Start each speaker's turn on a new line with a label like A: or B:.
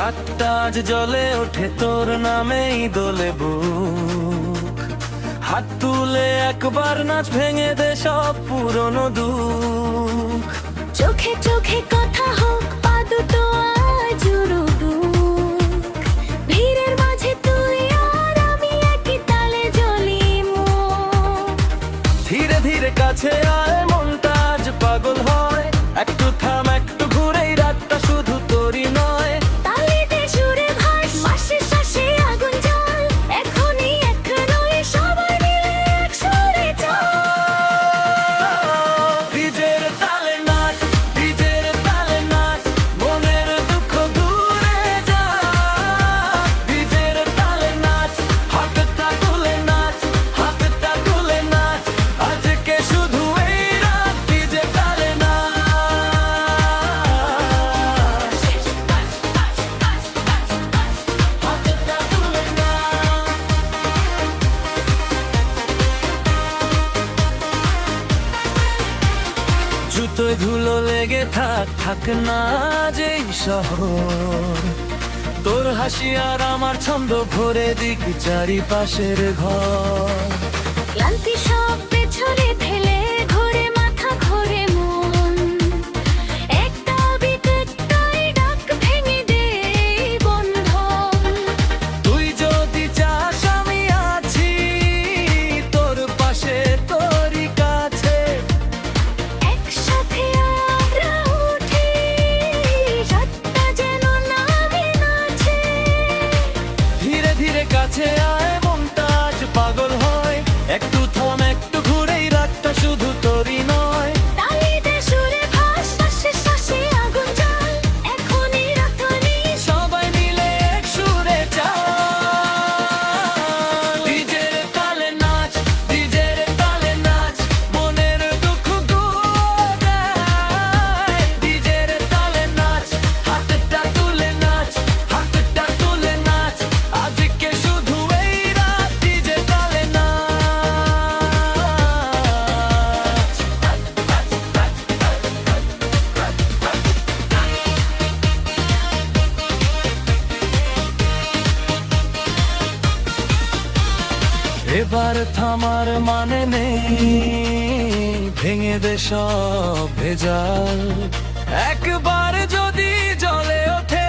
A: রাতটা আজ জ্বলে ওঠে তোর নামেই দোলে বুক। হাত তুলে একবার নাচ, ভেঙে দে সব পুরনো দুঃখ।
B: চোখে চোখে কথা হোক, পা দুটো আজ উড়ুক। ভিড়ের মাঝে তুই আর আমি একই তালে জ্বলি মুখ।
A: ধীরে ধীরে কাছে আয়, মনটা আজ পাগল হয়। একটু থাম, একটু ঘুরে, এই রাতটা শুধু তোরই নয়।
B: তালিতে সুরে ভাস, মাসে শ্বাসে আগুন জ্বল। এখনই এখনই সবাই মিলে এক সুরে চল।
A: ডিজের তালে নাচ, ডিজের তালে নাচ, মনের দুঃখ দূরে যায়। ডিজের তালে নাচ, হাতটা তুলে নাচ, হাতটা তুলে নাচ। আজকে শুধু এই রাত, ডিজে তালে নাচ। হাতটা তুলে নাচ। জুতোয় ধুলো লেগে থাক, থাক না যেই শহর। তোর হাসি আর আমার ছন্দ ভরে দিক চারিপাশের ঘর।
B: ক্লান্তি সব পেছনে ফেলে ঘুরে মাথা ঘোরে মন। একটা বিকেটটাই ডাক, ভেঙে দে এই বন্ধন।
A: তুই যদি চাস আমি আছি তোর পাশে, তোরই কাছে।
B: একসাথে আমরা উঠি, রাতটা যেন নামে নাচে।
A: ধীরে ধীরে কাছে আয়, মনটা আজ পাগল হয়। একটু থাম, একটু ঘুরে, এই রাতটা শুধু তোরই নয়।
B: তালিতে সুরে ভাস, শ্বাসে শ্বাসে আগুন জ্বল। এখনই রাতনি
A: সবাই মিলে এক সুরে চাল। ডিজের তালে নাচ, ডিজের তালে নাচ, মনের দুঃখ গোড়ায়। ডিজের তালে নাচ, হাতটা তুলে নাচ, হাতটা তুলে নাচ। আজকে শুধু এই রাত, ডিজে তালে নাচ। এবার থামার মানে নেই, ভেঙে দে সব ভেজাল। একবার যদি জ্বলে ওঠে